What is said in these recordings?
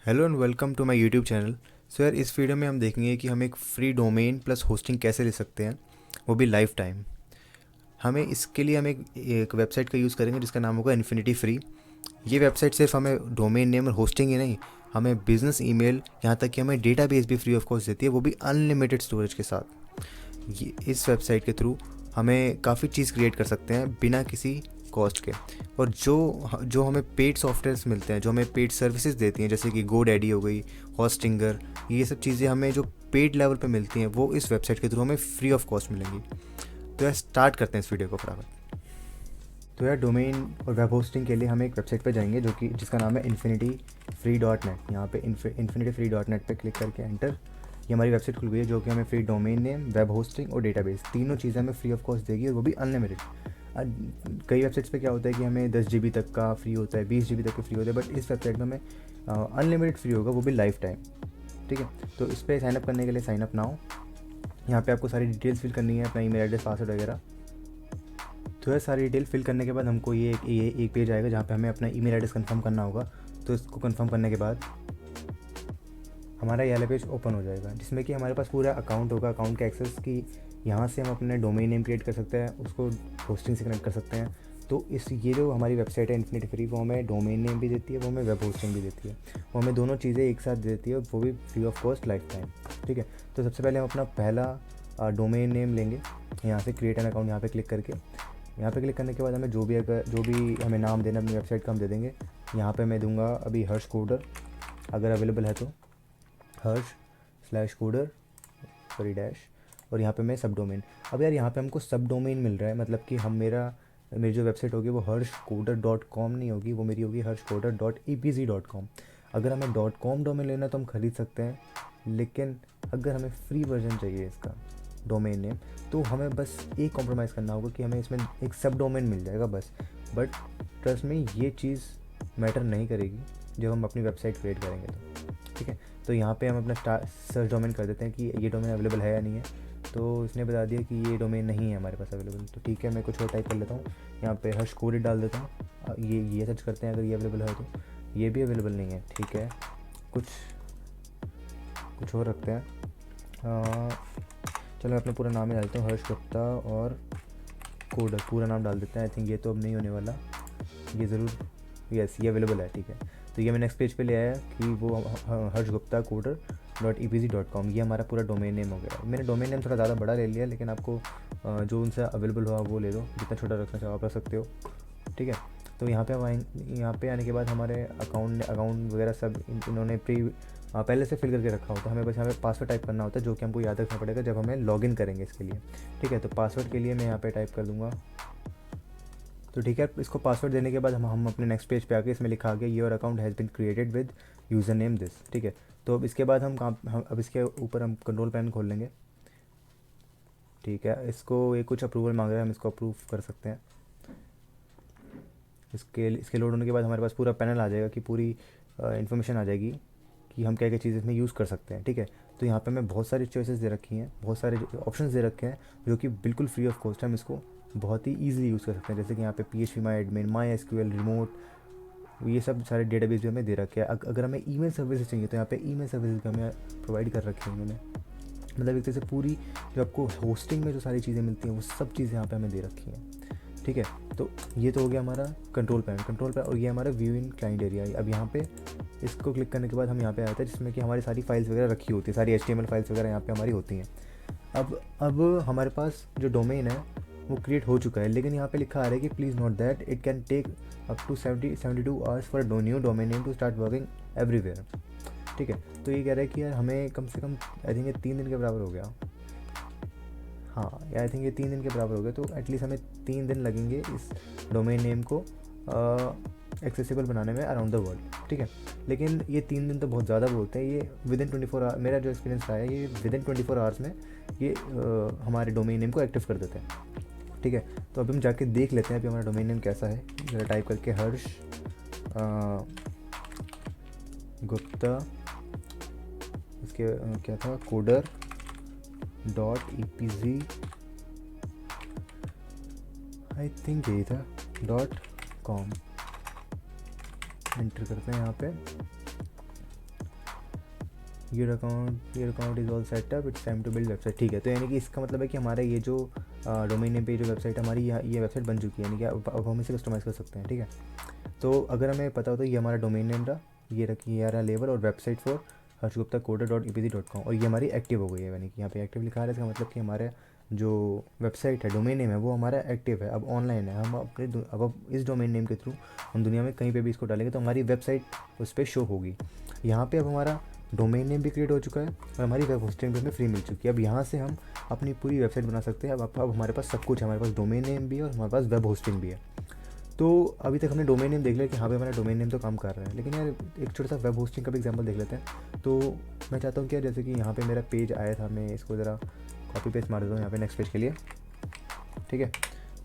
Hello and welcome to my YouTube channel. So यार, इस video में हम देखेंगे कि हम एक फ्री डोमेन प्लस होस्टिंग कैसे ले सकते हैं, वो भी लाइफ टाइम। हमें इसके लिए हम एक वेबसाइट का यूज़ करेंगे जिसका नाम होगा इन्फिनिटी फ्री। ये वेबसाइट सिर्फ हमें डोमेन नेम और होस्टिंग ही नहीं, हमें बिजनेस ईमेल, यहाँ तक कि हमें डेटाबेस भी फ्री ऑफ कॉस्ट देती है, वो भी अनलिमिटेड स्टोरेज के साथ। ये इस वेबसाइट के थ्रू हमें काफ़ी चीज़ क्रिएट कर सकते हैं बिना किसी कॉस्ट के। और जो जो हमें पेड सॉफ्टवेयर्स मिलते हैं, जो हमें पेड सर्विसेज देती हैं, जैसे कि गोडैडी हो गई, हॉस्टिंगर, ये सब चीज़ें हमें जो पेड लेवल पे मिलती हैं वो इस वेबसाइट के थ्रू हमें फ्री ऑफ कॉस्ट मिलेंगी। तो यार स्टार्ट करते हैं इस वीडियो को फटाफट। तो यार डोमेन और वेब होस्टिंग के लिए हम एक वेबसाइट पे जाएंगे जो कि जिसका नाम है इन्फिनिटी फ्री डॉट नेट। यहाँ पे इन्फिनिटी फ्री डॉट नेट पर क्लिक करके एंटर, ये हमारी वेबसाइट खुल गई है जो कि हमें free domain name, web hosting और डेटाबेस तीनों चीज़ें हमें फ्री ऑफ कॉस्ट देगी, और वो भी अनलिमिटेड। कई वेबसाइट्स पे क्या होता है कि हमें 10 GB तक का फ्री होता है, 20 GB तक का फ्री होता है, बट इस वेबसाइट में हमें अनलिमिटेड फ्री होगा, वो भी लाइफ टाइम। ठीक है, तो इस पर साइनअप करने के लिए साइनअप नाउ। यहाँ पे आपको सारी डिटेल्स फिल करनी है, अपना ईमेल एड्रेस, पासवर्ड वगैरह। तो यह सारी डिटेल फिल करने के बाद हमको ये एक पेज आएगा जहाँ पे हमें अपना ईमेल एड्रेस कंफर्म करना होगा। तो इसको कंफर्म करने के बाद हमारा ये वाला पेज ओपन हो जाएगा जिसमें कि हमारे पास पूरा अकाउंट होगा। अकाउंट का एक्सेस की यहाँ से हम अपने डोमेन नेम क्रिएट कर सकते हैं, उसको होस्टिंग से कनेक्ट कर सकते हैं। तो ये जो हमारी वेबसाइट है इन्फिनिटी फ्री, वो हमें डोमेन नेम भी देती है, वो हमें वेब होस्टिंग भी देती है, वो हमें दोनों चीज़ें एक साथ देती है, वो भी free of cost life time. ठीक है, तो सबसे पहले हम अपना पहला डोमेन नेम लेंगे। यहाँ से क्रिएट एन अकाउंट, यहाँ पे क्लिक करके, यहाँ पे क्लिक करने के बाद हमें जो भी हमें नाम देना अपनी वेबसाइट का हम दे देंगे। यहाँ पे मैं दूंगा अभी हर्ष कोडर, अगर अवेलेबल है तो हर्ष/कोडर सॉरी डैश, और यहाँ पे मैं सब डोमेन। अब यार यहाँ पे हमको सब डोमेन मिल रहा है, मतलब कि मेरी जो वेबसाइट होगी वो हर्षकोडर.com नहीं होगी, वो मेरी होगी हर्षकोडर.epz.com। अगर हमें .com डोमेन लेना तो हम खरीद सकते हैं, लेकिन अगर हमें फ्री वर्जन चाहिए इसका डोमेन नेम, तो हमें बस एक कॉम्प्रोमाइज़ करना होगा कि हमें इसमें एक सब डोमेन मिल जाएगा बस। बट ट्रस्ट में ये चीज़ मैटर नहीं करेगी जब हम अपनी वेबसाइट क्रिएट करेंगे तो। ठीक है, तो यहाँ पे हम अपना सर्च डोमेन कर देते हैं कि ये डोमेन अवेलेबल है या नहीं है। तो इसने बता दिया कि ये डोमेन नहीं है हमारे पास अवेलेबल, तो ठीक है, मैं कुछ और टाइप कर लेता हूँ। यहाँ पे हर्ष कोडर डाल देता हूँ। ये सर्च करते हैं, अगर ये अवेलेबल है तो। ये भी अवेलेबल नहीं है, ठीक है, कुछ और रखते हैं। चलो मैं अपना पूरा नाम ही डालता हूँ, हर्ष गुप्ता और कोडर, पूरा नाम डाल देते हैं। आई थिंक ये तो अब नहीं होने वाला, ये ज़रूर, यस ये अवेलेबल है, ठीक है। तो ये मैं नेक्स्ट पेज पे ले आया कि वो हर्षगुप्ता.कोडर.epz.com, ये हमारा पूरा डोमेन नेम हो गया। मैंने डोमेन नेम थोड़ा ज़्यादा बड़ा ले लिया, लेकिन आपको जो उनसे अवेलेबल हुआ वो ले लो, जितना छोटा रखना चाहो आप रख सकते हो। ठीक है, तो यहाँ पे आने के बाद हमारे अकाउंट वगैरह सब इन्होंने पहले से फिल करके रखा होता है। हमें बस यहाँ पे पासवर्ड टाइप करना होता है, जो कि हमको याद रखना पड़ेगा जब हमें लॉगिन करेंगे इसके लिए। ठीक है, तो पासवर्ड के लिए मैं यहाँ पे टाइप कर दूँगा। तो ठीक है, इसको पासवर्ड देने के बाद हम अपने नेक्स्ट पेज पे आके इसमें लिखा गया your account has been created with user name this. ठीक है, तो अब इसके बाद हम अब इसके ऊपर हम कंट्रोल पैन खोल लेंगे। ठीक है, इसको ये कुछ अप्रूवल मांग रहा है, हम इसको अप्रूव कर सकते हैं। इसके लोड होने के बाद हमारे पास पूरा पैनल आ जाएगा कि पूरी इन्फॉर्मेशन आ जाएगी कि हम क्या क्या चीज़ें इसमें यूज़ कर सकते हैं। ठीक है, तो यहाँ पे मैं बहुत सारी चॉइसेस दे रखी हैं, बहुत सारे ऑप्शंस दे रखे हैं जो कि बिल्कुल फ्री ऑफ कॉस्ट है। हम इसको बहुत ही ईजिली यूज़ कर सकते हैं, जैसे कि यहाँ पे PHP माई एडमिन, MySQL रिमोट, ये सब सारे डेटाबेस भी हमें दे रखे हैं। अगर हमें ईमेल सर्विसेज चाहिए तो यहाँ पे ईमेल सर्विसेज भी हमें प्रोवाइड कर रखी हैं उन्होंने। मतलब एक तरह से पूरी जो आपको होस्टिंग में जो सारी चीज़ें मिलती हैं वो सब चीज़ें यहाँ पे हमें दे रखी हैं। ठीक है, तो ये तो हो गया हमारा कंट्रोल पैन, और ये हमारा व्यू इन क्लाइंट एरिया। अब यहाँ पे इसको क्लिक करने के बाद हम यहाँ पे आते हैं जिसमें कि हमारी सारी फाइल्स वगैरह रखी होती है, सारी HTML फाइल्स वगैरह यहाँ पे हमारी होती हैं। अब हमारे पास जो डोमेन है वो क्रिएट हो चुका है, लेकिन यहाँ पे लिखा आ रहा है कि please note that it can take up to 72 hours for new domain name to start working everywhere. ठीक है, तो ये कह रहा है कि यार हमें कम से कम, आई थिंक ये 3 दिन के बराबर हो गया। हाँ, आई थिंक ये 3 दिन के बराबर हो गया, तो एटलीस्ट हमें 3 दिन लगेंगे इस डोमेन नेम को एक्सेसिबल बनाने में अराउंड द वर्ल्ड। ठीक है, लेकिन ये 3 दिन तो बहुत ज़्यादा बोलते हैं। ये विदिन 24 आवर, मेरा जो एक्सपीरियंस रहा है, ये विदिन 24 आवर्स में ये हमारे डोमेन नेम को एक्टिव कर देते हैं। ठीक है, तो अभी हम जाके देख लेते हैं अभी हमारा डोमेन नेम कैसा है। ज़रा टाइप करके हर्ष गुप्ता, इसके क्या था, कोडर.epz, आई थिंक यही था .com। एंटर करते हैं यहाँ पे। Your account is all set up, it's time to build website. ठीक है, तो यानी कि इसका मतलब है कि हमारा ये जो डोमेन नेम पे जो वेबसाइट हमारी ये वेबसाइट बन चुकी है, यानी कि अब हम इसे कस्टमाइज़ कर सकते हैं। ठीक है, तो अगर हमें पता हो तो ये हमारा डोमेन नेम रहा, ये रखी ये रहा लेबल, और वेबसाइट फॉर harshguptacoder.epc.com, और ये हमारी एक्टिव हो गई है। यानी कि यहाँ पे एक्टिव लिखा है, इसका मतलब कि हमारे जो वेबसाइट है, डोमेन नेम है, वो हमारा एक्टिव है, अब ऑनलाइन है। हम अब इस डोमेन नेम के थ्रू हम दुनिया में कहीं पे भी इसको डालेंगे तो हमारी वेबसाइट उस पर शो होगी। यहाँ पे अब हमारा डोमेन नेम भी क्रिएट हो चुका है और हमारी वेब होस्टिंग भी हमें फ्री मिल चुकी है। अब यहाँ से हम अपनी पूरी वेबसाइट बना सकते हैं। अब हमारे पास सब कुछ है, हमारे पास डोमेन नेम भी है और हमारे पास वेब होस्टिंग भी है। तो अभी तक हमने डोमेन नेम देख लिया कि हाँ भाई हमारा डोमेन नेम तो काम कर रहा है, लेकिन यार एक छोटा सा वेब होस्टिंग का भी एग्जांपल देख लेते हैं। तो मैं चाहता हूँ कि यार जैसे कि यहाँ पे मेरा पेज आया था, मैं इसको ज़रा कॉपी पेस्ट मार देता हूँ यहाँ पे नेक्स्ट पेज के लिए। ठीक है,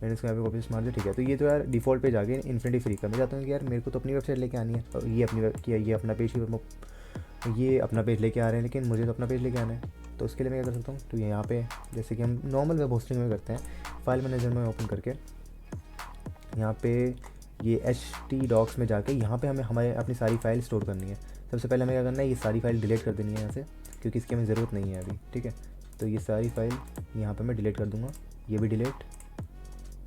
मैंने इसको यहाँ पे कॉपी पेस्ट मार दिया। ठीक है, तो ये तो यार डिफ़ॉल्ट पेज आ गया इन्फिनिटी फ्री का। मैं चाहता हूँ कि यार मेरे को तो अपनी वेबसाइट लेके आनी है, और ये ये अपना पेज ये अपना पेज लेके आ रहे हैं, लेकिन मुझे तो अपना पेज लेके आना है। तो उसके लिए मैं क्या कर सकता हूँ, तो यहाँ पे जैसे कि हम नॉर्मल वेब होस्टिंग में करते हैं, फाइल मैनेजर में ओपन करके यहाँ पे ये htdocs में जाके यहाँ पे हमें अपनी सारी फाइल स्टोर करनी है। सबसे पहले हमें क्या करना है, ये सारी फाइल डिलीट कर देनी है यहाँ से, क्योंकि इसकी हमें ज़रूरत नहीं है अभी। ठीक है, तो ये सारी फाइल यहाँ पे मैं डिलीट कर दूँगा, ये भी डिलीट।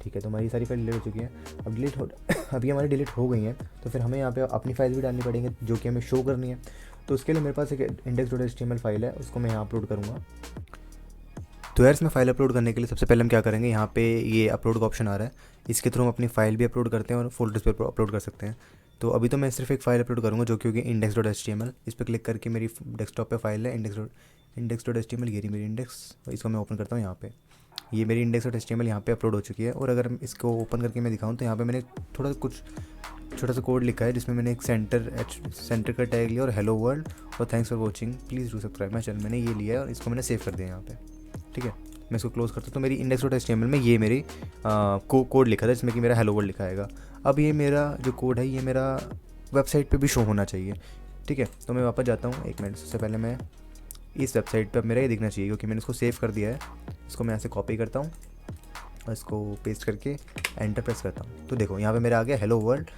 ठीक है, तो हमारी सारी फाइल डिलीट हो चुकी है। अब अभी हमारी डिलीट हो गई हैं, तो फिर हमें यहाँ पे अपनी फाइल भी डालनी पड़ेंगी जो कि हमें शो करनी है। तो उसके लिए मेरे पास एक index.html फाइल है, उसको मैं यहाँ अपलोड करूँगा। तो यार इसमें फ़ाइल अपलोड करने के लिए सबसे पहले हम क्या करेंगे, यहाँ पे ये अपलोड का ऑप्शन आ रहा है, इसके थ्रू हम अपनी फ़ाइल भी अपलोड करते हैं और फोल्डर्स पे अपलोड कर सकते हैं। तो अभी तो मैं सिर्फ एक फ़ाइल अपलोड करूँगा जो कि होगी index.html। इस पर क्लिक करके मेरी डेस्कटॉप पे फाइल है index.html, ये रही मेरी इंडेक्स। इसको मैं ओपन करता हूँ। यहाँ पे ये मेरी index.html यहाँ पे अपलोड हो चुकी है। और अगर इसको ओपन करके मैं दिखाऊँ तो यहाँ पे मैंने छोटा सा कोड लिखा है, जिसमें मैंने एक सेंटर का टैग लिया और हेलो वर्ल्ड और thanks for watching, please do subscribe my channel, मैंने ये लिया है और इसको मैंने सेव कर दिया यहाँ पे। ठीक है, मैं इसको क्लोज करता हूँ। तो मेरी index.html में ये मेरी कोड लिखा था, जिसमें कि मेरा हेलो वर्ल्ड लिखा आएगा। अब ये मेरा जो कोड है ये मेरा वेबसाइट पे भी शो होना चाहिए। ठीक है, तो मैं वापस जाता हूँ, एक मिनट। सबसे पहले मैं इस वेबसाइट पे मेरा ये दिखना चाहिए, क्योंकि मैंने इसको सेव कर दिया है। इसको मैं यहाँ से कॉपी करता हूँ और इसको पेस्ट करके एंटर प्रेस करता हूँ। तो देखो यहाँ पे मेरा आ गया hello world,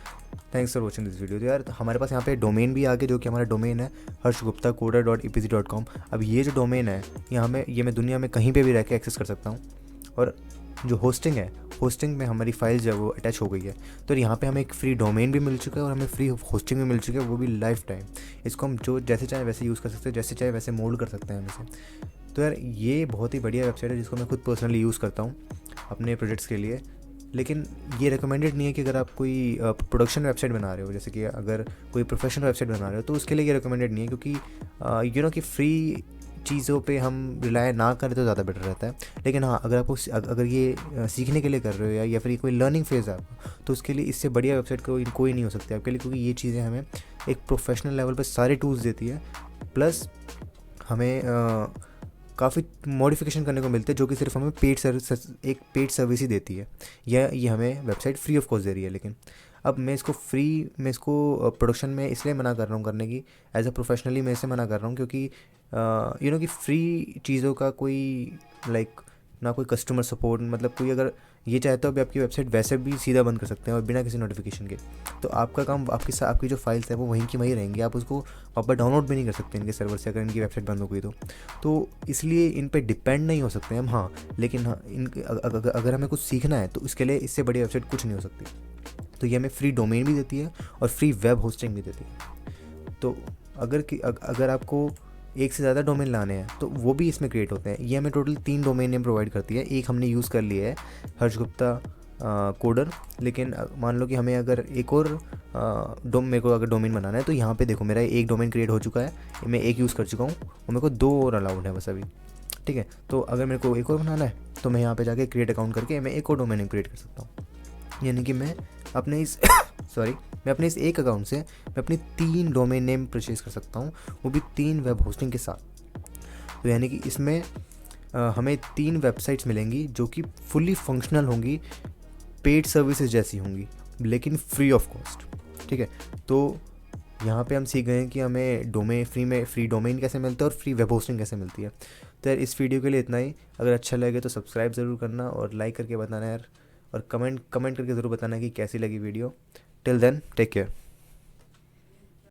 thanks for watching this video. तो यार हमारे पास यहाँ पे डोमेन भी आ गया, जो कि हमारा डोमेन है harshguptacoder.epc.com। अब ये जो डोमेन है ये मैं दुनिया में कहीं पे भी रह के एक्सेस कर सकता हूँ। और जो होस्टिंग है, होस्टिंग में हमारी फाइल जो है वो अटैच हो गई है। तो यहाँ पे हमें एक फ्री डोमेन भी मिल चुका है और हमें फ्री होस्टिंग भी मिल चुकी है, वो भी लाइफ टाइम। इसको हम जो जैसे चाहे वैसे यूज़ कर सकते हैं, जैसे चाहे वैसे मोल्ड कर सकते हैं हम इसे। तो यार ये बहुत ही बढ़िया वेबसाइट है, जिसको मैं खुद पर्सनली यूज़ करता हूँ अपने प्रोजेक्ट्स के लिए। लेकिन ये रिकमेंडेड नहीं है कि अगर आप कोई प्रोडक्शन वेबसाइट बना रहे हो, जैसे कि अगर कोई प्रोफेशनल वेबसाइट बना रहे हो, तो उसके लिए ये रिकमेंडेड नहीं है, क्योंकि कि फ्री चीज़ों पे हम रिलाय ना करें तो ज़्यादा बेटर रहता है। लेकिन हाँ, अगर आपको अगर ये सीखने के लिए कर रहे हो या फिर कोई लर्निंग फेज़ है आपको, तो उसके लिए इससे बढ़िया वेबसाइट कोई नहीं हो सकती आपके लिए, क्योंकि ये चीज़ें हमें एक प्रोफेशनल लेवल पर सारे टूल्स देती है, प्लस हमें काफ़ी मॉडिफिकेशन करने को मिलते हैं, जो कि सिर्फ हमें एक पेड सर्विस ही देती है। ये हमें वेबसाइट फ्री ऑफ कॉस्ट दे रही है। लेकिन अब मैं इसको प्रोडक्शन में इसलिए मना कर रहा हूँ करने की, एज अ प्रोफेशनली मैं इसे मना कर रहा हूँ, क्योंकि कि फ्री चीज़ों का कोई ना कोई कस्टमर सपोर्ट, मतलब कोई अगर ये चाहता हो भी आपकी वेबसाइट वैसे भी सीधा बंद कर सकते हैं और बिना किसी नोटिफिकेशन के। तो आपका काम आपकी जो फाइल्स है वो वहीं की वहीं रहेंगी, आप उसको वापस डाउनलोड भी नहीं कर सकते इनके सर्वर से, अगर इनकी वेबसाइट बंद हो गई तो इसलिए इन पे डिपेंड नहीं हो सकते हम। हाँ, लेकिन हाँ, अगर हमें कुछ सीखना है तो इसके लिए इससे बड़ी वेबसाइट कुछ नहीं हो सकती। तो ये हमें फ्री डोमेन भी देती है और फ्री वेब होस्टिंग भी देती है। तो अगर आपको एक से ज़्यादा डोमेन लाने हैं तो वो भी इसमें क्रिएट होते हैं। ये हमें टोटल 3 डोमेन नेम प्रोवाइड करती है। एक हमने यूज़ कर लिया है हर्षगुप्ता कोडर, लेकिन मान लो कि हमें अगर एक और मेरे को अगर डोमेन बनाना है, तो यहाँ पे देखो मेरा एक डोमेन क्रिएट हो चुका है, मैं एक यूज़ कर चुका हूँ और मेरे को 2 और अलाउड है बस अभी। ठीक है, तो अगर मेरे को एक और बनाना है तो मैं यहाँ पे जाके क्रिएट अकाउंट करके मैं एक और डोमेन नेम क्रिएट कर सकता हूँ। यानी कि मैं अपने इस एक अकाउंट से मैं अपनी 3 डोमेन नेम परचेज़ कर सकता हूँ, वो भी 3 वेब होस्टिंग के साथ। तो यानी कि इसमें हमें 3 वेबसाइट्स मिलेंगी जो कि फुली फंक्शनल होंगी, पेड सर्विसेज जैसी होंगी, लेकिन फ्री ऑफ कॉस्ट। ठीक है, तो यहाँ पे हम सीख गए हैं कि हमें फ्री डोमेन कैसे मिलता है और फ्री वेब होस्टिंग कैसे मिलती है। तो यार इस वीडियो के लिए इतना ही। अगर अच्छा लगे तो सब्सक्राइब ज़रूर करना और लाइक करके बताना यार, और कमेंट करके ज़रूर बताना कि कैसी लगी video. Till then, take care.